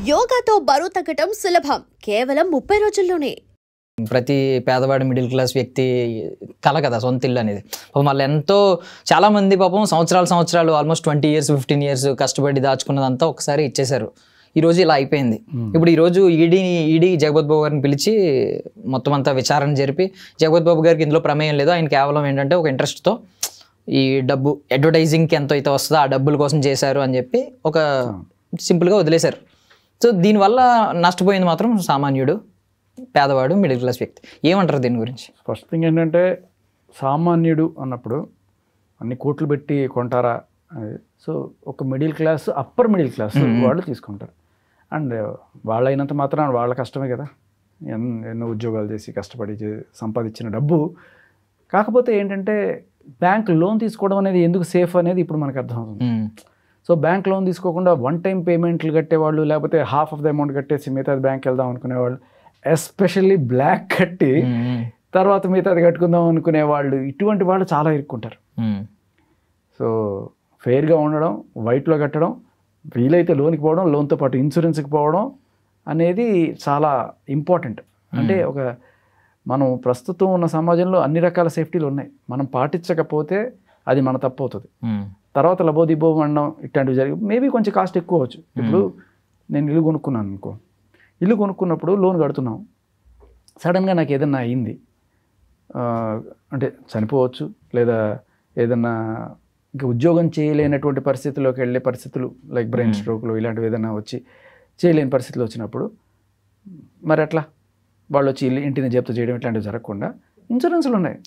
యోగాతో బరువు తగ్గటం సులభం కేవలం 30 రోజుల్లోనే. ప్రతి పేదవాడి మిడిల్ క్లాస్ వ్యక్తి కల కదా సొంత ఇల్లు అనేది. పాపం వాళ్ళు ఎంతో చాలామంది పాపం సంవత్సరాలు ఆల్మోస్ట్ 20 years 15 years కష్టపడి దాచుకున్నదంతా ఒకసారి ఇచ్చేశారు. ఈరోజు ఇలా అయిపోయింది. ఇప్పుడు ఈరోజు ఈడీ జగపతి బాబు గారిని పిలిచి మొత్తం అంతా విచారణ జరిపి జగపతి బాబు గారికి ఇందులో ప్రమేయం లేదు, ఆయన కేవలం ఏంటంటే ఒక ఇంట్రెస్ట్తో ఈ డబ్బు అడ్వర్టైజింగ్కి ఎంత అయితే వస్తుందో ఆ డబ్బుల కోసం చేశారు అని చెప్పి ఒక సింపుల్గా వదిలేశారు. సో దీనివల్ల నష్టపోయింది మాత్రం సామాన్యుడు, పేదవాడు, మిడిల్ క్లాస్ వ్యక్తి. ఏమంటారు దీని గురించి? ఫస్ట్ థింగ్ ఏంటంటే సామాన్యుడు అన్నప్పుడు అన్ని కోట్లు పెట్టి కొంటారా అనేది. సో ఒక middle class, upper middle class వాళ్ళు తీసుకుంటారు. అండ్ వాళ్ళైనంత మాత్రం వాళ్ళ కష్టమే కదా, ఎన్నో ఉద్యోగాలు చేసి కష్టపడి సంపాదించిన డబ్బు. కాకపోతే ఏంటంటే బ్యాంక్ లోన్ తీసుకోవడం అనేది ఎందుకు సేఫ్ అనేది ఇప్పుడు మనకు అర్థమవుతుంది. సో బ్యాంక్ లోన్ తీసుకోకుండా వన్ టైం పేమెంట్లు కట్టేవాళ్ళు, లేకపోతే హాఫ్ ఆఫ్ ద అమౌంట్ కట్టేసి మిగతాది బ్యాంక్ వెళ్దాం అనుకునేవాళ్ళు, ఎస్పెషల్లీ బ్లాక్ కట్టి తర్వాత మిగతాది కట్టుకుందాం అనుకునేవాళ్ళు, ఇటువంటి వాళ్ళు చాలా ఇరుక్కుంటారు. సో ఫెయిర్గా ఉండడం, వైట్లో కట్టడం, వీలైతే లోన్కి పోవడం, లోన్తో పాటు ఇన్సూరెన్స్కి పోవడం అనేది చాలా ఇంపార్టెంట్. అంటే మనం ప్రస్తుతం ఉన్న సమాజంలో అన్ని రకాల సేఫ్టీలు ఉన్నాయి, మనం పాటించకపోతే అది మన తప్పు అవుతుంది. తర్వాత లబోదిబో అనడం ఇట్లాంటివి జరిగి మేబీ కొంచెం కాస్ట్ ఎక్కువ అవచ్చు. ఇప్పుడు నేను ఇల్లు కొనుక్కున్నాను అనుకో, ఇల్లు కొనుక్కున్నప్పుడు లోన్ కడుతున్నాం, సడన్గా నాకు ఏదన్నా అయింది అంటే చనిపోవచ్చు, లేదా ఏదన్నా ఇంకా ఉద్యోగం చేయలేనటువంటి పరిస్థితుల్లోకి వెళ్ళే పరిస్థితులు, లైక్ బ్రెయిన్ స్ట్రోక్లు ఇలాంటివి ఏదైనా వచ్చి చేయలేని పరిస్థితులు వచ్చినప్పుడు మరి అట్లా వాళ్ళు వచ్చి ఇంటిని జప్తు చేయడం ఇట్లాంటివి జరగకుండా ఇన్సూరెన్స్లు ఉన్నాయి.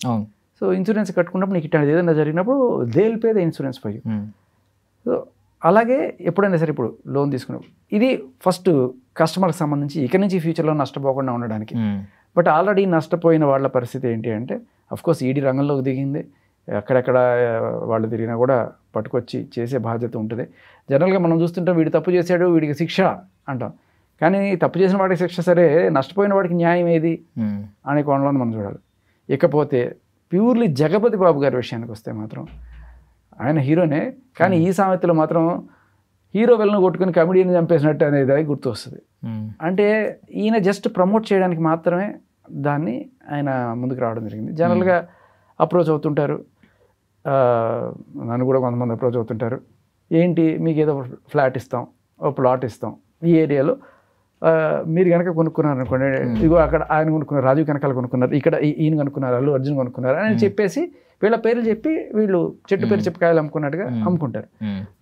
సో ఇన్సూరెన్స్ కట్టుకున్నప్పుడు నీకు ఇట్లాంటిది ఏదైనా జరిగినప్పుడు they will pay the insurance for you. So అలాగే ఎప్పుడైనా సరే ఇప్పుడు లోన్ తీసుకున్నప్పుడు ఇది ఫస్ట్ కస్టమర్కి సంబంధించి ఇక నుంచి ఫ్యూచర్లో నష్టపోకుండా ఉండడానికి. బట్ ఆల్రెడీ నష్టపోయిన వాళ్ళ పరిస్థితి ఏంటి అంటే, అఫ్కోర్స్ ఈడీ రంగంలోకి దిగింది, ఎక్కడెక్కడ వాళ్ళు తిరిగినా కూడా పట్టుకొచ్చి చేసే బాధ్యత ఉంటుంది. జనరల్గా మనం చూస్తుంటాం వీడు తప్పు చేశాడు వీడికి శిక్ష అంటాం, కానీ తప్పు చేసిన వాడికి శిక్ష సరే, నష్టపోయిన వాడికి న్యాయం ఏది అనే కోణంలో మనం చూడాలి. ఇకపోతే ప్యూర్లీ జగపతి బాబు గారి విషయానికి వస్తే మాత్రం ఆయన హీరోనే, కానీ ఈ సామెతలో మాత్రం హీరో వెళ్ళను కొట్టుకుని కమెడీని చంపేసినట్టు అనేది గుర్తు వస్తుంది. అంటే ఈయన జస్ట్ ప్రమోట్ చేయడానికి మాత్రమే దాన్ని ఆయన ముందుకు రావడం జరిగింది. జనరల్గా అప్రోచ్ అవుతుంటారు, నన్ను కూడా కొంతమంది అప్రోచ్ అవుతుంటారు, ఏంటి మీకు ఏదో ఫ్లాట్ ఇస్తాం, ఓ ప్లాట్ ఇస్తాం ఈ ఏరియాలో, మీరు కనుక కొనుక్కున్నారు అనుకోండి, ఇగో అక్కడ ఆయన కొనుక్కున్నారు, రాజీవ్ కనకాల కొనుక్కున్నారు, ఇక్కడ ఈయన కొనుక్కున్నారు, అల్లు అర్జున్ కొనుక్కున్నారు అని చెప్పేసి వీళ్ళ పేర్లు చెప్పి వీళ్ళు చెట్టు పేరు చెప్పి కాయలు అమ్ముకున్నట్టుగా అమ్ముకుంటారు.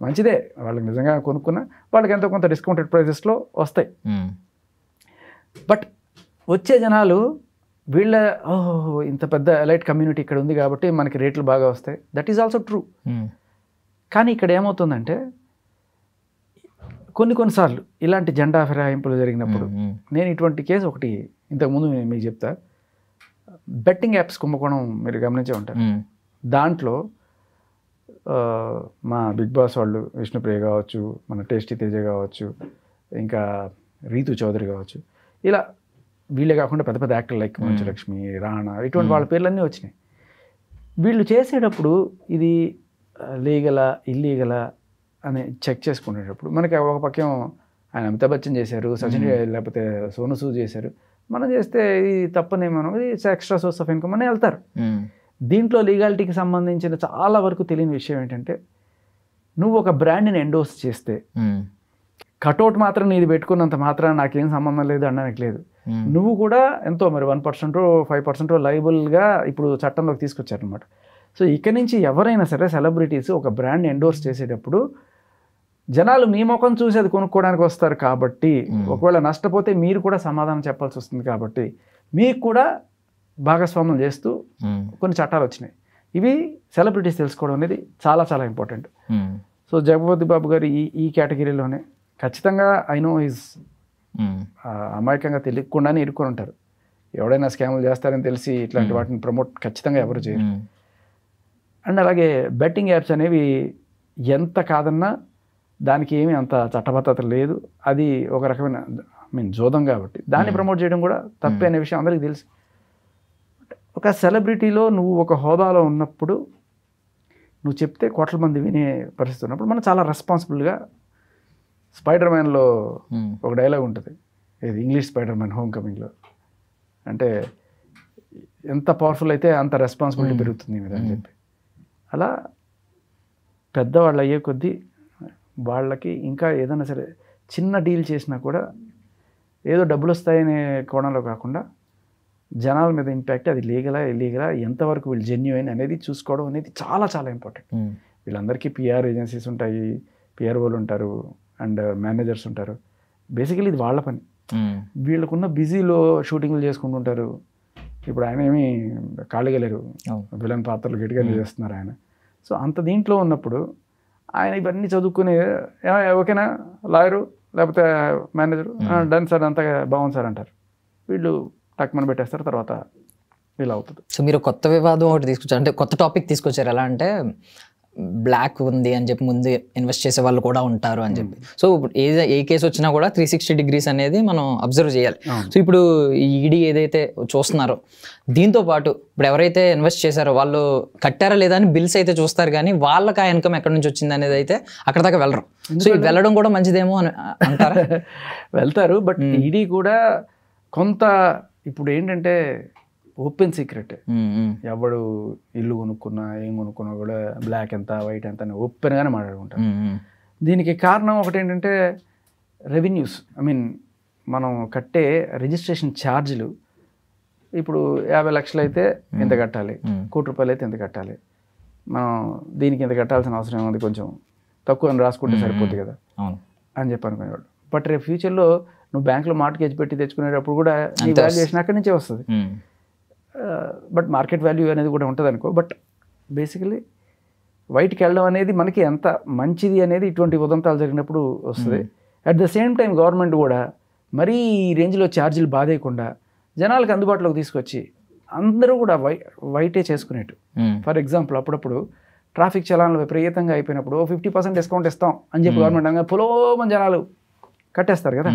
మంచిదే, వాళ్ళకి నిజంగా కొనుక్కున్నా వాళ్ళకి ఎంతో కొంత డిస్కౌంటెడ్ ప్రైజెస్లో వస్తాయి. బట్ వచ్చే జనాలు వీళ్ళ ఇంత పెద్ద ఎలైట్ కమ్యూనిటీ ఇక్కడ ఉంది కాబట్టి మనకి రేట్లు బాగా వస్తాయి, దట్ ఈజ్ ఆల్సో ట్రూ. కానీ ఇక్కడ ఏమవుతుందంటే కొన్నిసార్లు ఇలాంటి జెండా ఫిరాయింపులు జరిగినప్పుడు, నేను ఇటువంటి కేసు ఒకటి ఇంతకుముందు మీకు చెప్తా, బెట్టింగ్ యాప్స్ కుంభకోణం మీరు గమనించే ఉంటారు. దాంట్లో మా బిగ్ బాస్ వాళ్ళు విష్ణుప్రియ కావచ్చు, మన టేస్టీ తేజ కావచ్చు, ఇంకా రీతు చౌదరి కావచ్చు, ఇలా వీళ్ళే కాకుండా పెద్ద పెద్ద యాక్టర్లు లైక్ మంచులక్ష్మి, రాణా, ఇటువంటి వాళ్ళ పేర్లన్నీ వచ్చినాయి. వీళ్ళు చేసేటప్పుడు ఇది లీగలా ఇల్లీగలా అని చెక్ చేసుకునేటప్పుడు మనకి ఒక పక్కం ఆయన అమితాబ్ బచ్చన్ చేశారు, సచిన్ లేకపోతే సోను సూద్ చేశారు, మనం చేస్తే ఇది తప్పనేమో, ఇది ఎక్స్ట్రా సోర్స్ ఆఫ్ ఇన్కమ్ అని వెళ్తారు. దీంట్లో లీగాలిటీకి సంబంధించిన చాలా వరకు తెలియని విషయం ఏంటంటే, నువ్వు ఒక బ్రాండ్ని ఎండోర్స్ చేస్తే కటౌట్ మాత్రం నీది పెట్టుకున్నంత మాత్రం నాకేం సంబంధం లేదు అనడానికి లేదు. నువ్వు కూడా ఎంతో మరి 1% 5% లైబుల్గా ఇప్పుడు చట్టంలోకి తీసుకొచ్చారనమాట. సో ఇక్కడి నుంచి ఎవరైనా సరే సెలబ్రిటీస్ ఒక బ్రాండ్ ఎండోర్స్ చేసేటప్పుడు జనాలు మీ ముఖం చూసి అది కొనుక్కోవడానికి వస్తారు కాబట్టి, ఒకవేళ నష్టపోతే మీరు కూడా సమాధానం చెప్పాల్సి వస్తుంది కాబట్టి మీకు కూడా భాగస్వామ్యం చేస్తూ కొన్ని చట్టాలు వచ్చినాయి. ఇవి సెలబ్రిటీస్ తెలుసుకోవడం అనేది చాలా చాలా ఇంపార్టెంట్. సో జగపతి బాబు గారు ఈ కేటగిరీలోనే ఖచ్చితంగా ఐ నో ఈజ్ అమాయకంగా తెలియకుండానే ఇరుక్కొని ఉంటారు. ఎవడైనా స్కాములు చేస్తారని తెలిసి ఇట్లాంటి వాటిని ప్రమోట్ ఖచ్చితంగా ఎవరు చేయరు. అండ్ అలాగే బెట్టింగ్ యాప్స్ అనేవి ఎంత కాదన్నా దానికి ఏమీ అంత చట్టబద్ధత లేదు, అది ఒక రకమైన జోదం కాబట్టి దాన్ని ప్రమోట్ చేయడం కూడా తప్పే అనే విషయం అందరికీ తెలుసు. ఒక సెలబ్రిటీలో నువ్వు ఒక హోదాలో ఉన్నప్పుడు నువ్వు చెప్తే కోట్ల మంది వినే పరిస్థితి ఉన్నప్పుడు మనం చాలా రెస్పాన్సిబుల్గా స్పైడర్ మ్యాన్లో ఒక డైలాగ్ ఉంటుంది, ఇది ఇంగ్లీష్ స్పైడర్ మ్యాన్ హోమ్ కమింగ్లో, అంటే ఎంత పవర్ఫుల్ అయితే అంత రెస్పాన్సిబిలిటీ పెరుగుతుంది మీద అని చెప్పి. అలా పెద్దవాళ్ళు అయ్యే కొద్దీ వాళ్ళకి ఇంకా ఏదైనా సరే చిన్న డీల్ చేసినా కూడా ఏదో డబ్బులు వస్తాయనే కోణంలో కాకుండా జనాల మీద ఇంపాక్ట్, అది లీగలా ఇల్లీగలా, ఎంతవరకు వీళ్ళు జెన్యూన్ అనేది చూసుకోవడం అనేది చాలా చాలా ఇంపార్టెంట్. వీళ్ళందరికీ పిఆర్ ఏజెన్సీస్ ఉంటాయి, పిఆర్ఓలు ఉంటారు అండ్ మేనేజర్స్ ఉంటారు. బేసికలీ ఇది వాళ్ళ పని. వీళ్ళకున్న బిజీలో షూటింగ్లు చేసుకుంటుంటారు. ఇప్పుడు ఆయన ఏమి ఖాళీగా లేరు, విలన్ పాత్రలు గట్టిగా చేస్తున్నారు ఆయన. సో అంత దీంట్లో ఉన్నప్పుడు ఆయన ఇవన్నీ చదువుకుని ఓకేనా లాయరు లేకపోతే మేనేజరు డన్ సార్ అంతా బాగుంది సార్ అంటారు. వీళ్ళు టక్మని పెట్టేస్తారు, తర్వాత ఇలా అవుతుంది. సో మీరు కొత్త వివాదం ఒకటి తీసుకొచ్చారు, అంటే కొత్త టాపిక్ తీసుకొచ్చారు. ఎలా అంటే బ్లాక్ ఉంది అని చెప్పి ముందు ఇన్వెస్ట్ చేసే వాళ్ళు కూడా ఉంటారు అని చెప్పి. సో ఏ కేసు వచ్చినా కూడా 360 degrees అనేది మనం అబ్జర్వ్ చేయాలి. సో ఇప్పుడు ఈ ఈడీ ఏదైతే చూస్తున్నారో దీంతో పాటు ఇప్పుడు ఎవరైతే ఇన్వెస్ట్ చేశారో వాళ్ళు కట్టారా లేదా అని బిల్స్ అయితే చూస్తారు, కానీ వాళ్ళకి ఆ ఇన్కమ్ ఎక్కడి నుంచి వచ్చింది అనేది అయితే అక్కడ దాకా వెళ్ళరు. సో వెళ్ళడం కూడా మంచిదేమో అని అంటారా? వెళ్తారు, బట్ ఈడీ కూడా కొంత ఇప్పుడు ఏంటంటే ఓపెన్ సీక్రెట్, ఎవడు ఇల్లు కొనుక్కున్నా ఏం కొనుక్కున్నా కూడా బ్లాక్ ఎంత వైట్ ఎంత అని ఓపెన్గానే మాట్లాడుకుంటారు. దీనికి కారణం ఒకటి ఏంటంటే రెవెన్యూస్. ఐ మీన్ మనం కట్టే రిజిస్ట్రేషన్ ఛార్జీలు ఇప్పుడు 50 లక్షలు అయితే ఎంత కట్టాలి, ₹1,00,00,000 అయితే ఎంత కట్టాలి, మనం దీనికి ఎంత కట్టాల్సిన అవసరం ఏముంది, కొంచెం తక్కువ అని రాసుకుంటే సరిపోతుంది కదా అని చెప్పి అనుకునేవాడు. బట్ రేపు ఫ్యూచర్లో నువ్వు బ్యాంకులో మార్ట్గేజ్ పెట్టి తెచ్చుకునేటప్పుడు కూడా నీ వాల్యుయేషన్ అక్కడి నుంచే వస్తుంది. బట్ మార్కెట్ వాల్యూ అనేది కూడా ఉంటుంది అనుకో. బట్ బేసికలీ వైట్కి వెళ్ళడం అనేది మనకి ఎంత మంచిది అనేది ఇటువంటి ఉదంతాలు జరిగినప్పుడు వస్తుంది. At the same time government కూడా మరీ ఈ రేంజ్లో ఛార్జీలు బాధేయకుండా జనాలకు అందుబాటులోకి తీసుకొచ్చి అందరూ కూడా వైటే చేసుకునేట్టు. ఫర్ ఎగ్జాంపుల్ అప్పుడప్పుడు ట్రాఫిక్ చలాన్లు విపరీతంగా అయిపోయినప్పుడు 50% డిస్కౌంట్ ఇస్తాం అని చెప్పి గవర్నమెంట్ అనగా పులోమని జనాలు కట్టేస్తారు కదా.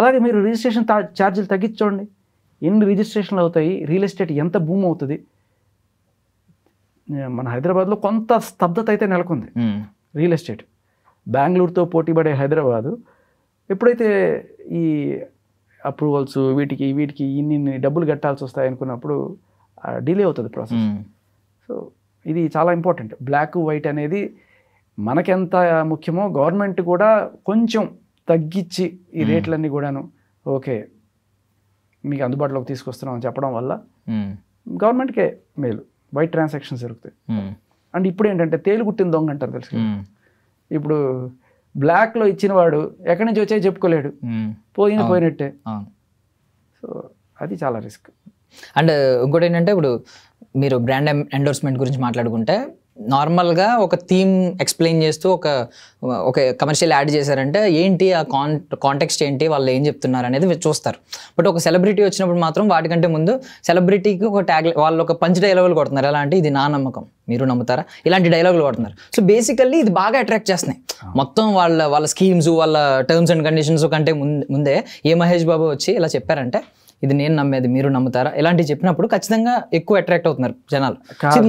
అలాగే మీరు రిజిస్ట్రేషన్ ఛార్జీలు తగ్గించండి, ఎన్ని రిజిస్ట్రేషన్లు అవుతాయి, రియల్ ఎస్టేట్ ఎంత భూమి అవుతుంది. మన హైదరాబాద్లో కొంత స్తబ్దత అయితే నెలకొంది రియల్ ఎస్టేట్. బెంగళూరుతో పోటీపడే హైదరాబాదు ఎప్పుడైతే ఈ అప్రూవల్స్ వీటికి ఇన్ని డబ్బులు కట్టాల్సి వస్తాయి అనుకున్నప్పుడు డిలే అవుతుంది ప్రాసెస్. సో ఇది చాలా ఇంపార్టెంట్. బ్లాక్ వైట్ అనేది మనకెంత ముఖ్యమో గవర్నమెంట్ కూడా కొంచెం తగ్గించి ఈ రేట్లన్నీ కూడాను ఓకే మీకు అందుబాటులోకి తీసుకొస్తున్నాం అని చెప్పడం వల్ల గవర్నమెంట్కే మేలు, వైట్ ట్రాన్సాక్షన్స్ జరుగుతాయి. అండ్ ఇప్పుడు ఏంటంటే తేలు కుట్టిన దొంగ అంటారు తెలుసు. ఇప్పుడు బ్లాక్లో ఇచ్చిన వాడు ఎక్కడి నుంచి వచ్చాయో చెప్పుకోలేడు, పోయినట్టే. సో అది చాలా రిస్క్. అండ్ ఇంకోటి ఏంటంటే ఇప్పుడు మీరు బ్రాండ్ ఎండోర్స్మెంట్ గురించి మాట్లాడుకుంటే నార్మల్గా ఒక థీమ్ ఎక్స్ప్లెయిన్ చేస్తూ ఒక కమర్షియల్ యాడ్ చేశారంటే ఏంటి ఆ కాంటెక్స్ట్ ఏంటి, వాళ్ళు ఏం చెప్తున్నారు అనేది చూస్తారు. బట్ ఒక సెలబ్రిటీ వచ్చినప్పుడు మాత్రం వాటికంటే ముందు సెలబ్రిటీకి ఒక ట్యాగ్, వాళ్ళు ఒక పంచ్ డైలాగులు కొడుతున్నారు. ఎలా అంటే ఇది నా నమ్మకం మీరు నమ్ముతారా, ఇలాంటి డైలాగులు కొడుతున్నారు. సో బేసికల్లీ ఇది బాగా అట్రాక్ట్ చేస్తున్నాయి. మొత్తం వాళ్ళ స్కీమ్స్ వాళ్ళ టర్మ్స్ అండ్ కండిషన్స్ కంటే ముందే ఏ మహేష్ బాబు వచ్చి ఇలా చెప్పారంటే ఇది నేను నమ్మేది మీరు నమ్ముతారా ఇలాంటివి చెప్పినప్పుడు ఖచ్చితంగా ఎక్కువ అట్రాక్ట్ అవుతున్నారు జనాలు.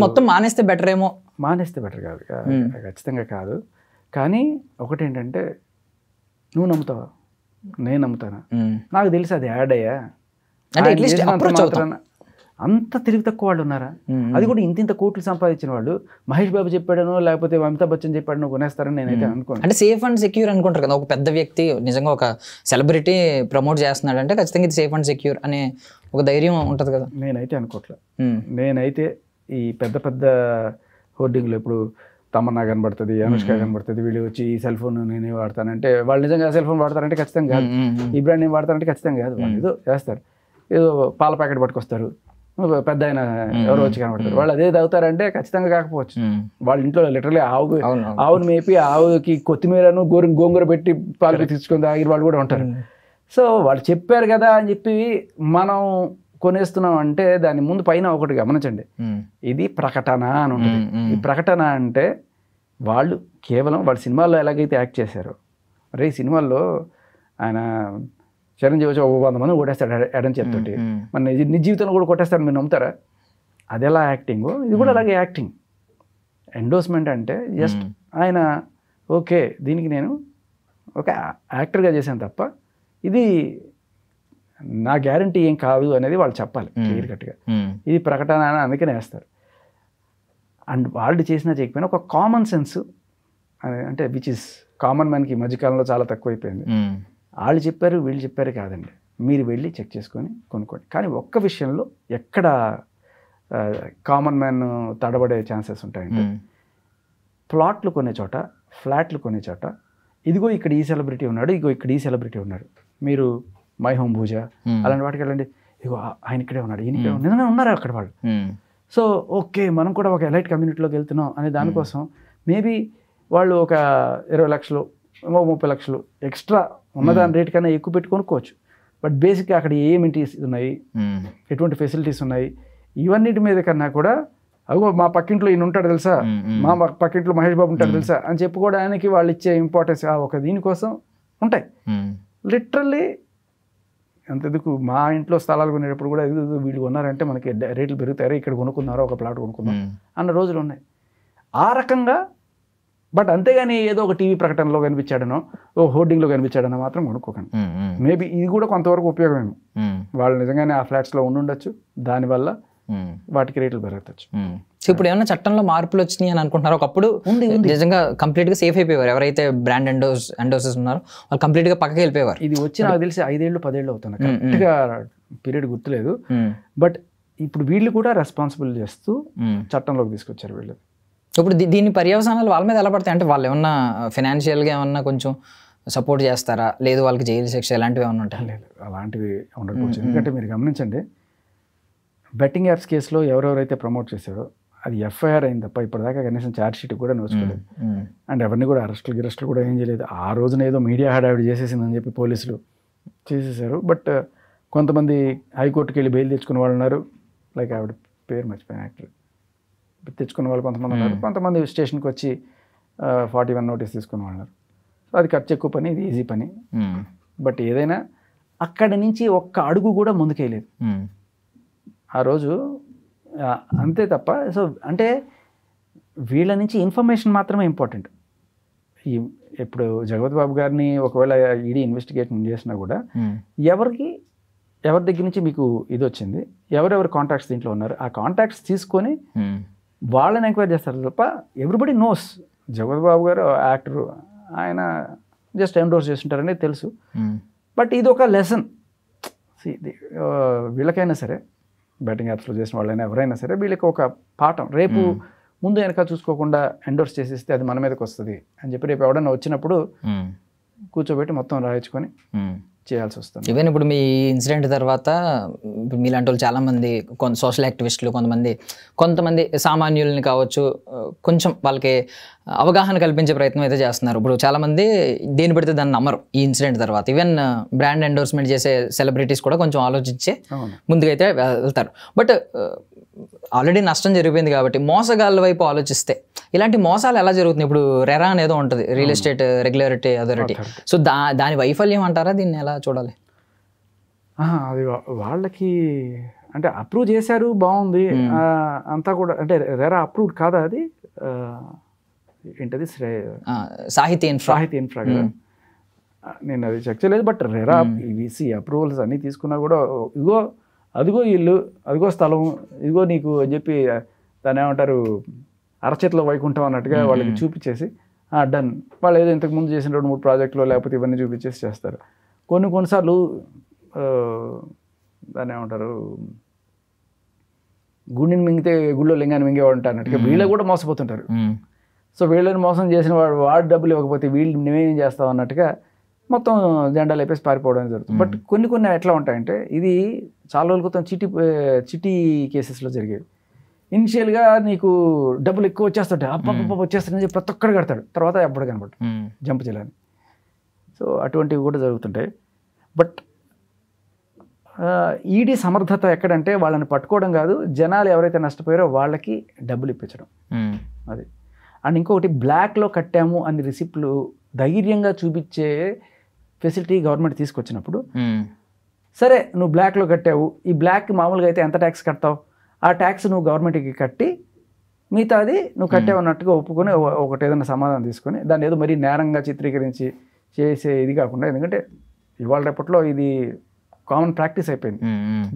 మొత్తం మానేస్తే బెటర్ ఏమో. మానేస్తే బెటర్ కాదు, ఖచ్చితంగా కాదు. కానీ ఒకటి ఏంటంటే నువ్వు నమ్ముతావా, నేను నమ్ముతానా, నాకు తెలిసి అది యాడ్ అయ్యా అంత తిరిగి తక్కువ వాళ్ళు ఉన్నారా? అది కూడా ఇంత కోట్లు సంపాదించిన వాళ్ళు మహేష్ బాబు చెప్పాడనో లేకపోతే అమితాబ్ బచ్చన్ చెప్పాడనో కొనేస్తారని నేనైతే అనుకోను. అంటే సేఫ్ అండ్ సెక్యూర్ అనుకుంటారు కదా. ఒక పెద్ద వ్యక్తి నిజంగా ఒక సెలబ్రిటీ ప్రమోట్ చేస్తున్నాడు అంటే ఖచ్చితంగా ఇది సేఫ్ అండ్ సెక్యూర్ అనే ఒక ధైర్యం ఉంటుంది కదా. నేనైతే అనుకోవట్లేదు. నేనైతే ఈ పెద్ద పెద్ద హోర్డింగ్లో ఇప్పుడు తమన్నా కనబడుతుంది, అనుష్క కనబడుతుంది, వీళ్ళు వచ్చి ఈ సెల్ ఫోన్ నేనే వాడతానంటే వాళ్ళు నిజంగా సెల్ ఫోన్ వాడతారంటే ఖచ్చితంగా కాదు. ఈ బ్రాండ్ నేను వాడతానంటే ఖచ్చితంగా కాదు. వాళ్ళు ఏదో చేస్తారు, ఏదో పాల ప్యాకెట్ పట్టుకొస్తారు, పెద్ద ఆయన ఎవరో వచ్చి కనబడతారు, వాళ్ళు అదే తాగుతారంటే ఖచ్చితంగా కాకపోవచ్చు. వాళ్ళ ఇంట్లో లిటరలీ ఆవును మేపి ఆవుకి కొత్తిమీరను గోంగూర పెట్టి పాలు తీసుకొని తాగిన వాళ్ళు కూడా ఉంటారు. సో వాళ్ళు చెప్పారు కదా అని చెప్పి మనం కొనేస్తున్నాం అంటే దాని ముందు పైన ఒకటి గమనించండి, ఇది ప్రకటన అని ఉంటుంది. ఈ ప్రకటన అంటే వాళ్ళు కేవలం వాళ్ళ సినిమాల్లో ఎలాగైతే యాక్ట్ చేశారో, అరే ఈ సినిమాల్లో ఆయన చిరంజీవి వచ్చి 100 మంది కొట్టేస్తాడు ఎడని చెప్తుంటే మన నిజ జీవితంలో కూడా కొట్టేస్తాడు, మీరు నమ్ముతారా? అది ఎలా యాక్టింగ్, ఇది కూడా అలాగే యాక్టింగ్. ఎండోర్స్మెంట్ అంటే జస్ట్ ఆయన ఓకే దీనికి నేను ఒక యాక్టర్గా చేశాను తప్ప ఇది నా గ్యారంటీ ఏం కాదు అనేది వాళ్ళు చెప్పాలి క్లియర్ కట్గా. ఇది ప్రకటన అని అందుకనే వేస్తారు. అండ్ వాళ్ళు చేసినా చేయకపోయినా ఒక కామన్ సెన్స్ అంటే విచ్ ఇస్ కామన్ మ్యాన్కి ఈ మధ్యకాలంలో చాలా తక్కువైపోయింది. వాళ్ళు చెప్పారు వీళ్ళు చెప్పారు కాదండి, మీరు వెళ్ళి చెక్ చేసుకొని కొనుక్కోండి. కానీ ఒక్క విషయంలో ఎక్కడ కామన్ మ్యాన్ తడబడే ఛాన్సెస్ ఉంటాయంటే ప్లాట్లు కొనే చోట, ఫ్లాట్లు కొనే చోట, ఇదిగో ఇక్కడ ఈ సెలబ్రిటీ ఉన్నాడు, ఇదిగో ఇక్కడ ఈ సెలబ్రిటీ ఉన్నాడు, మీరు మై హోమ్ పూజ అలాంటి వాటికి వెళ్ళండి, ఇగో ఆయన ఇక్కడే ఉన్నాడు, ఈయన ఇక్కడే నిజంగా ఉన్నారు అక్కడ వాళ్ళు. సో ఓకే మనం కూడా ఒక ఎలైట్ కమ్యూనిటీలోకి వెళ్తున్నాం అనే దానికోసం మేబీ వాళ్ళు ఒక 20 లక్షలు 30 లక్షలు ఎక్స్ట్రా ఉన్నదాని రేట్ కన్నా ఎక్కువ పెట్టి కొనుక్కోవచ్చు. బట్ బేసిక్గా అక్కడ ఏ ఎమ్యూనిటీస్ ఉన్నాయి, ఎటువంటి ఫెసిలిటీస్ ఉన్నాయి, ఇవన్నిటి మీద కన్నా కూడా అగో మా పక్కింట్లో ఈయన ఉంటాడు తెలుసా, మా పక్కింట్లో మహేష్ బాబు ఉంటాడు తెలుసా అని చెప్పుకోవడానికి వాళ్ళు ఇచ్చే ఇంపార్టెన్స్ ఒక దీనికోసం ఉంటాయి. లిటరల్లీ అంతెందుకు మా ఇంట్లో స్థలాలు కొనేటప్పుడు కూడా వీళ్ళు కొన్నారంటే మనకి రేట్లు పెరుగుతారు, ఇక్కడ కొనుక్కున్నారో ఒక ప్లాట్ కొనుక్కుందాం అన్న రోజులు ఉన్నాయి ఆ రకంగా. బట్ అంతేగాని ఏదో ఒక టీవీ ప్రకటనలో కనిపించాడనో ఓ హోర్డింగ్లో కనిపించాడనో మాత్రం కొనుక్కోకండి. మేబీ ఇది కూడా కొంతవరకు ఉపయోగమేమో, వాళ్ళు నిజంగానే ఆ ఫ్లాట్స్లో ఉండుండొచ్చు, దానివల్ల వాటికి రేట్లు పెరగచ్చు. సో ఇప్పుడు ఏమైనా చట్టంలో మార్పులు వచ్చినాయి అని అనుకుంటున్నారు? ఒకప్పుడు నిజంగా కంప్లీట్గా సేఫ్ అయిపోయేవారు, ఎవరైతే బ్రాండ్ ఎండోర్సెస్ ఉన్నారో వాళ్ళు కంప్లీట్గా పక్కకి వెళ్ళిపోయేవారు. ఇది వచ్చి నాకు తెలిసి 5 ఏళ్ళు 10 ఏళ్ళు అవుతుంది, కరెక్ట్గా పీరియడ్ గుర్తులేదు. బట్ ఇప్పుడు వీళ్ళు కూడా రెస్పాన్సిబుల్ చేస్తూ చట్టంలోకి తీసుకొచ్చారు వీళ్ళు. ఇప్పుడు దీని పర్యవసానాలు వాళ్ళ మీద ఎలా పడతాయి అంటే వాళ్ళు ఏమన్నా ఫైనాన్షియల్గా ఏమన్నా కొంచెం సపోర్ట్ చేస్తారా, లేదు వాళ్ళకి జైలు శిక్ష ఇలాంటివి ఏమన్నా ఉంటాయి? లేదు అలాంటివి ఉండకపోవచ్చు. ఎందుకంటే మీరు గమనించండి, బెట్టింగ్ యాప్స్ కేసులో ఎవరెవరైతే ప్రమోట్ చేశారో అది ఎఫ్ఐఆర్ అయింది తప్ప ఇప్పటిదాకా కనీసం ఛార్జ్ షీట్ కూడా నోచుకోలేదు. అండ్ ఎవరిని కూడా అరెస్టులు కూడా ఏం చేయలేదు. ఆ రోజున ఏదో మీడియా హడావిడి చేసేసిందని చెప్పి పోలీసులు చేసేసారు. బట్ కొంతమంది హైకోర్టుకి వెళ్ళి బెయిల్ తెచ్చుకున్న వాళ్ళు ఉన్నారు, లైక్ ఆవిడ పేరు మర్చిపోయిన యాక్టర్ తెచ్చుకున్న వాళ్ళు కొంతమంది ఉన్నారు, కొంతమంది స్టేషన్కి వచ్చి 41 నోటీస్ తీసుకున్న వాళ్ళు ఉన్నారు. సో అది ఖర్చు ఎక్కువ పని, ఇది ఈజీ పని. బట్ ఏదైనా అక్కడి నుంచి ఒక్క అడుగు కూడా ముందుకెళ్ళలేదు ఆ రోజు, అంతే తప్ప. సో అంటే వీళ్ళ నుంచి ఇన్ఫర్మేషన్ మాత్రమే ఇంపార్టెంట్. ఇప్పుడు జగపతి బాబు గారిని ఒకవేళ ఈడీ ఇన్వెస్టిగేషన్ చేసినా కూడా ఎవరి దగ్గర నుంచి మీకు ఇది వచ్చింది, ఎవరెవరు కాంటాక్ట్స్ దీంట్లో ఉన్నారు, ఆ కాంటాక్ట్స్ తీసుకొని వాళ్ళని ఎంక్వైరీ చేస్తారు తప్ప ఎవ్రీబడి నోస్ జగపతి బాబు గారు యాక్టరు, ఆయన జస్ట్ ఎండోర్స్ చేస్తుంటారనేది తెలుసు. బట్ ఇది ఒక లెసన్ వీళ్ళకైనా సరే, బ్యాటింగ్ యాప్స్లో చేసిన వాళ్ళైనా ఎవరైనా సరే, వీళ్ళకి ఒక పాఠం. రేపు ముందు వెనక చూసుకోకుండా ఎండోర్స్ చేసేస్తే అది మన మీదకి వస్తుంది అని చెప్పి రేపు ఎవడన్నా వచ్చినప్పుడు కూర్చోబెట్టి మొత్తం రాయించుకొని చేయాల్సి వస్తుంది. ఈవెన్ ఇప్పుడు మీ ఇన్సిడెంట్ తర్వాత మీలాంటి వాళ్ళు చాలామంది సోషల్ యాక్టివిస్టులు, కొంతమంది సామాన్యుల్ని కావచ్చు, కొంచెం వాళ్ళకి అవగాహన కల్పించే ప్రయత్నం అయితే చేస్తున్నారు. ఇప్పుడు చాలామంది దేని పెడితే దాన్ని నమ్మరు ఈ ఇన్సిడెంట్ తర్వాత. ఈవెన్ బ్రాండ్ ఎండోర్స్మెంట్ చేసే సెలబ్రిటీస్ కూడా కొంచెం ఆలోచించే ముందుకైతే వెళ్తారు. బట్ ఆల్రెడీ నష్టం జరిగిపోయింది కాబట్టి మోసగాళ్ళ వైపు ఆలోచిస్తే ఇలాంటి మోసాలు ఎలా జరుగుతుంది? ఇప్పుడు రెరా అనేదో ఉంటుంది, real estate regulatory authority. So దాని వైఫల్యం అంటారా, దీన్ని ఎలా చూడాలి? అది వాళ్ళకి అంటే అప్రూవ్ చేశారు, బాగుంది అంతా కూడా. అంటే రెరా అప్రూవ్డ్ కాదా అది? ఏంటది సాహితీ ఇన్ఫ్రా కదా, నేను అది చెక్ చేయలేదు. బట్ రెరా ఈవీసీ అప్రూవల్స్ అన్నీ తీసుకున్నా కూడా ఇదిగో అదిగో ఇల్లు, అదిగో స్థలం, ఇదిగో నీకు అని చెప్పి దాన్ని ఏమంటారు అరచేతిలో వైకుంఠం అన్నట్టుగా వాళ్ళకి చూపించేసి డన్. వాళ్ళు ఏదో ఇంతకుముందు చేసిన 2-3 ప్రాజెక్టులు లేకపోతే ఇవన్నీ చూపించేసి చేస్తారు. కొన్నిసార్లు దాన్ని ఏమంటారు గుండెని మింగితే గుళ్ళో లింగాన్ని మింగేవాడు ఉంటారు అన్నట్టుగా వీళ్ళు కూడా మోసపోతుంటారు. సో వీళ్ళని మోసం చేసిన వాడు డబ్బులు ఇవ్వకపోతే వీళ్ళు నువ్వేం చేస్తావు అన్నట్టుగా మొత్తం జెండాలు వేపేసి పారిపోవడం జరుగుతుంది. బట్ కొన్ని ఎట్లా ఉంటాయంటే, ఇది చాలా రోజుల క్రితం చిటీ కేసెస్లో జరిగేది. ఇనిషియల్గా నీకు డబ్బులు ఎక్కువ వచ్చేస్తుంటాయి, అప్ప వచ్చేస్తాయని చెప్పి ప్రతి ఒక్కడు కడతాడు, తర్వాత ఎప్పుడు కనబడు జంప్ చేయాలని. సో అటువంటివి కూడా జరుగుతుంటాయి. బట్ ఈడీ సమర్థత ఎక్కడంటే వాళ్ళని పట్టుకోవడం కాదు, జనాలు ఎవరైతే నష్టపోయారో వాళ్ళకి డబ్బులు ఇప్పించడం అది. అండ్ ఇంకొకటి, బ్లాక్లో కట్టాము అని రిసిప్ట్లు ధైర్యంగా చూపించే ఫెసిలిటీ గవర్నమెంట్ తీసుకొచ్చినప్పుడు, సరే నువ్వు బ్లాక్లో కట్టావు, ఈ బ్లాక్ మామూలుగా అయితే ఎంత ట్యాక్స్ కడతావు, ఆ ట్యాక్స్ నువ్వు గవర్నమెంట్కి కట్టి మిగతాది నువ్వు కట్టావు అన్నట్టుగా ఒప్పుకొని ఒకటి ఏదైనా సమాధానం తీసుకొని దాన్ని ఏదో మరీ నేరంగా చిత్రీకరించి చేసే ఇది కాకుండా, ఎందుకంటే ఇవాళ రేపట్లో ఇది కామన్ ప్రాక్టీస్ అయిపోయింది,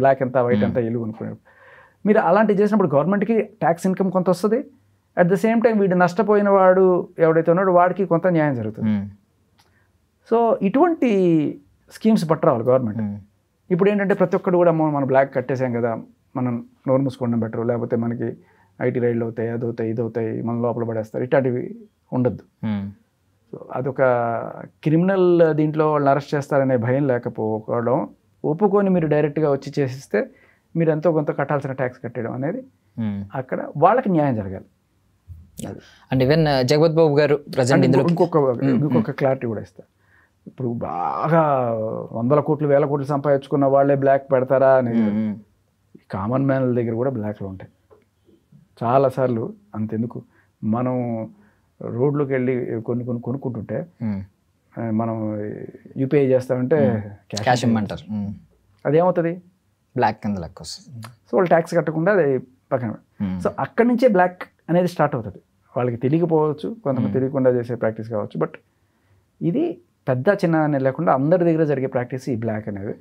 బ్లాక్ ఎంత వైట్ ఎంత ఇల్లు కొనుక్కునే. మీరు అలాంటివి చేసినప్పుడు గవర్నమెంట్కి ట్యాక్స్ ఇన్కమ్ కొంత వస్తుంది, అట్ ద సేమ్ టైం వీడు నష్టపోయిన వాడు ఎవడైతే ఉన్నాడో వాడికి కొంత న్యాయం జరుగుతుంది. సో ఇటువంటి స్కీమ్స్ పట్టరావాలి గవర్నమెంట్. ఇప్పుడు ఏంటంటే ప్రతి ఒక్కడు కూడా మనం బ్లాక్ కట్టేసాం కదా, మనం నోరు మూసుకోవడం బెటర్, లేకపోతే మనకి ఐటీ రైడ్లు అవుతాయి, అదవుతాయి, ఇదవుతాయి, మన లోపల పడేస్తారు, ఇట్లాంటివి ఉండద్దు. సో అదొక క్రిమినల్ దీంట్లో వాళ్ళని అరెస్ట్ చేస్తారనే భయం లేకపోవడం, ఒప్పుకొని మీరు డైరెక్ట్గా వచ్చి చేసిస్తే మీరు ఎంతో కొంత కట్టాల్సిన ట్యాక్స్ కట్టడం అనేది అక్కడ వాళ్ళకి న్యాయం జరగాలి. అండ్ ఈవెన్ జగపతి బాబు గారు ప్రజెంట్ ఇంకొక క్లారిటీ కూడా ఇస్తారు. ఇప్పుడు బాగా 100 కోట్లు 1000 కోట్లు సంపాదించుకున్న వాళ్ళే బ్లాక్ పెడతారా అనేది, కామన్ మ్యాన్ల దగ్గర కూడా బ్లాక్లో ఉంటాయి చాలాసార్లు. అంతెందుకు, మనం రోడ్లోకి వెళ్ళి కొనుక్కుంటుంటే మనం యూపీఐ చేస్తామంటే క్యాష్ ఇమ్మంటారు, అదేమవుతుంది, బ్లాక్ కింద లెక్క వస్తుంది. సో వాళ్ళు ట్యాక్స్ కట్టకుండా అది పక్కన. సో అక్కడి నుంచే బ్లాక్ అనేది స్టార్ట్ అవుతుంది. వాళ్ళకి తెలియకపోవచ్చు, కొంతమంది తెలియకుండా చేసే ప్రాక్టీస్ కావచ్చు, బట్ ఇది పెద్ద చిన్న అనేది లేకుండా అందరి దగ్గర జరిగే ప్రాక్టీస్ ఈ బ్లాక్ అనేది.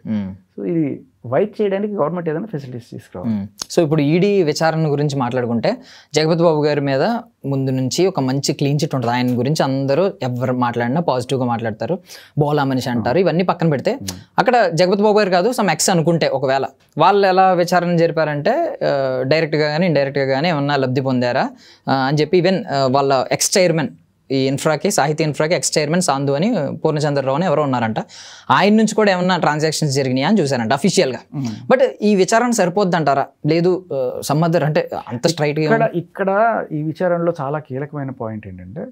సో ఇది వైట్ చేయడానికి గవర్నమెంట్ ఏదైనా ఫెసిలిటీస్ తీసుకురావాలి. సో ఇప్పుడు ఈడీ విచారణ గురించి మాట్లాడుకుంటే జగపతి బాబు గారి మీద ముందు నుంచి ఒక మంచి క్లీన్ చిట్ ఉంటుంది. ఆయన గురించి అందరూ ఎవరు మాట్లాడినా పాజిటివ్గా మాట్లాడతారు, బోలా మనిషి అంటారు. ఇవన్నీ పక్కన పెడితే అక్కడ జగపతి బాబు గారు కాదు సమ్ ఎక్స్ అనుకుంటే ఒకవేళ వాళ్ళు ఎలా విచారణ జరిపారంటే డైరెక్ట్గా కానీ ఇండైరెక్ట్గా కానీ ఏమన్నా లబ్ధి పొందారా అని చెప్పి ఈవెన్ వాళ్ళ ఎక్స్ చైర్మన్ ఈ ఇన్ఫ్రాకి సాహితీ ఇన్ఫ్రాకి ఎక్స్ చైర్మన్ సాంధు అని పూర్ణచంద్రరావు అని ఎవరో ఉన్నారంట, ఆయన నుంచి కూడా ఏమన్నా ట్రాన్సాక్షన్స్ జరిగినాయా అని చూసారంట అఫీషియల్గా. బట్ ఈ విచారణ సరిపోద్ది అంటారా, లేదు సమ్ అదర్ అంటే అంత స్ట్రైట్గా? ఇక్కడ ఈ విచారణలో చాలా కీలకమైన పాయింట్ ఏంటంటే,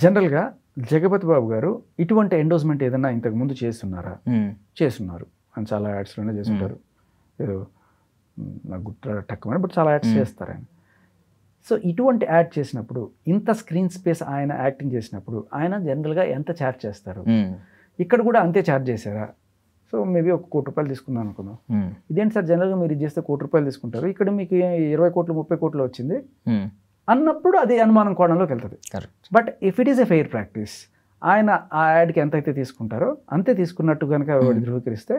జనరల్గా జగపతి బాబు గారు ఇటువంటి ఎండోస్మెంట్ ఏదైనా ఇంతకు ముందు చేస్తున్నారు అని చాలా యాడ్స్లోనే చేస్తుంటారు. ఏదో నాకు గుర్తు టక్కుమని, బట్ చాలా యాడ్స్ చేస్తారు ఆయన. సో ఇటువంటి యాడ్ చేసినప్పుడు ఇంత స్క్రీన్ స్పేస్ ఆయన యాక్టింగ్ చేసినప్పుడు ఆయన జనరల్గా ఎంత ఛార్జ్ చేస్తారు, ఇక్కడ కూడా అంతే ఛార్జ్ చేశారా? సో మేబీ ఒక 1 కోటి రూపాయలు తీసుకుందాం అనుకుందాం. ఇదేంటి సార్ జనరల్గా మీరు ఇది చేస్తే 1 కోటి రూపాయలు తీసుకుంటారు, ఇక్కడ మీకు 20 కోట్లు 30 కోట్లు వచ్చింది అన్నప్పుడు అది అనుమానం కోణంలోకి వెళ్తుంది. But if it is a fair practice, ఆయన ఆ యాడ్కి ఎంత అయితే తీసుకుంటారో అంతే తీసుకున్నట్టు కనుక ధృవీకరిస్తే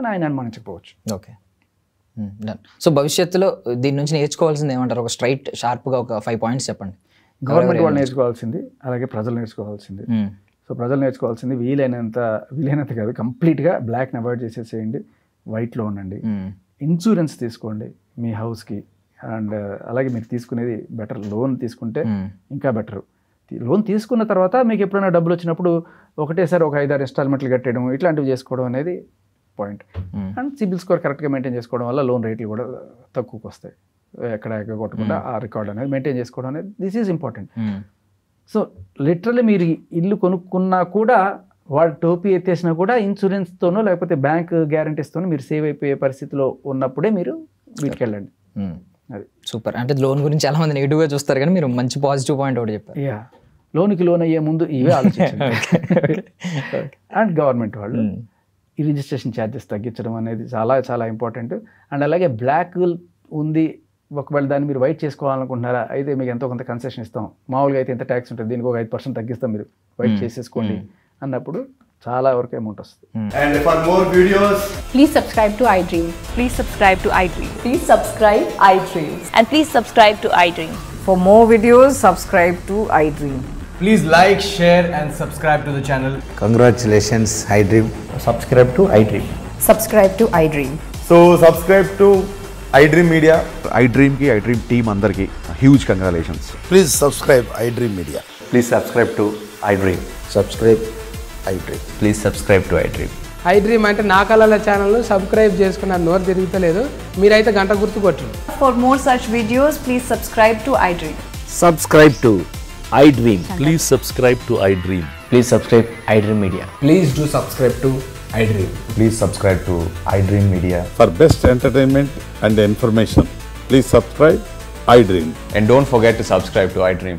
ఆయన అనుమానించకపోవచ్చు. ఓకే, సో భవిష్యత్తులో దీని నుంచి నేర్చుకోవాల్సింది ఏమంటారు? ఒక స్ట్రైట్ షార్ప్గా ఒక 5 పాయింట్స్ చెప్పండి. గవర్నమెంట్ వాళ్ళు నేర్చుకోవాల్సింది, అలాగే ప్రజలు నేర్చుకోవాల్సింది. సో ప్రజలు నేర్చుకోవాల్సింది వీలైనంత కాదు, కంప్లీట్గా బ్లాక్ని అవాయిడ్ చేసేసేయండి, వైట్లో ఉండండి, ఇన్సూరెన్స్ తీసుకోండి మీ హౌస్కి. అండ్ అలాగే మీరు తీసుకునేది బెటర్, లోన్ తీసుకుంటే ఇంకా బెటర్. లోన్ తీసుకున్న తర్వాత మీకు ఎప్పుడైనా డబ్బులు వచ్చినప్పుడు ఒకటేసారి ఒక 5-6 ఇన్స్టాల్మెంట్లు కట్టడం, ఇట్లాంటివి చేసుకోవడం అనేది పాయింట్. అండ్ సిబిల్ స్కోర్ కరెక్ట్గా మెయింటైన్ చేసుకోవడం వల్ల లోన్ రేట్లు కూడా తక్కువకి వస్తాయి. ఎక్కడ కొట్టకుండా ఆ రికార్డ్ అనేది మెయింటైన్ చేసుకోవడం అనేది this is important. So literally మీరు ఇల్లు కొనుక్కున్నా కూడా వాడు టోపీ ఎత్తేసినా కూడా ఇన్సూరెన్స్తోనో లేకపోతే బ్యాంక్ గ్యారంటీస్తోనో మీరు సేవ్ అయిపోయే పరిస్థితిలో ఉన్నప్పుడే మీరు వీటికి వెళ్ళండి. అది సూపర్. అంటే లోన్ గురించి చాలా మంది నెగిటివ్గా చూస్తారు, కానీ మీరు మంచి పాజిటివ్ పాయింట్ ఒకటి చెప్పారు. లోన్కి లోన్ అయ్యే ముందు ఇవే ఆలోచించండి. అండ్ గవర్నమెంట్ వాళ్ళు ఈ రిజిస్ట్రేషన్ ఛార్జెస్ తగ్గించడం అనేది చాలా చాలా ఇంపార్టెంట్. అండ్ అలాగే బ్లాక్ ఉంది, ఒకవేళ దాన్ని మీరు వైట్ చేసుకోవాలనుకుంటున్నారా, అయితే మీకు ఎంతో కొంత కన్సెషన్ ఇస్తాం, మామూలుగా అయితే ఎంత ట్యాక్స్ ఉంటుంది, దీనికి ఒక 5% తగ్గిస్తాం, మీరు వైట్ చేసేసుకోండి అన్నప్పుడు చాలా వరకు అమౌంట్ వస్తుంది. And for more videos, please subscribe to iDream. Please subscribe to iDream. Please subscribe iDream. And please subscribe to iDream. For more videos, subscribe to iDream. please like, share and subscribe to the channel. Congratulations, iDream. Subscribe to iDream. Subscribe to iDream. So subscribe to iDream Media. iDream ki iDream team andarki huge congratulations. Please subscribe iDream Media. Please subscribe to iDream. Subscribe iDream. Please subscribe to iDream. iDream అంటే నా కళల channel subscribe చేసుకున్న నోరు తిరుగుతలేదు, మీరైతే గంట గుర్తు కొట్టండి. For more such videos, please subscribe to iDream. Subscribe to iDream. Please subscribe to iDream. Please subscribe iDream Media. Please do subscribe to iDream. Please subscribe to iDream Media. For best entertainment and information, please subscribe iDream. And don't forget to subscribe to iDream.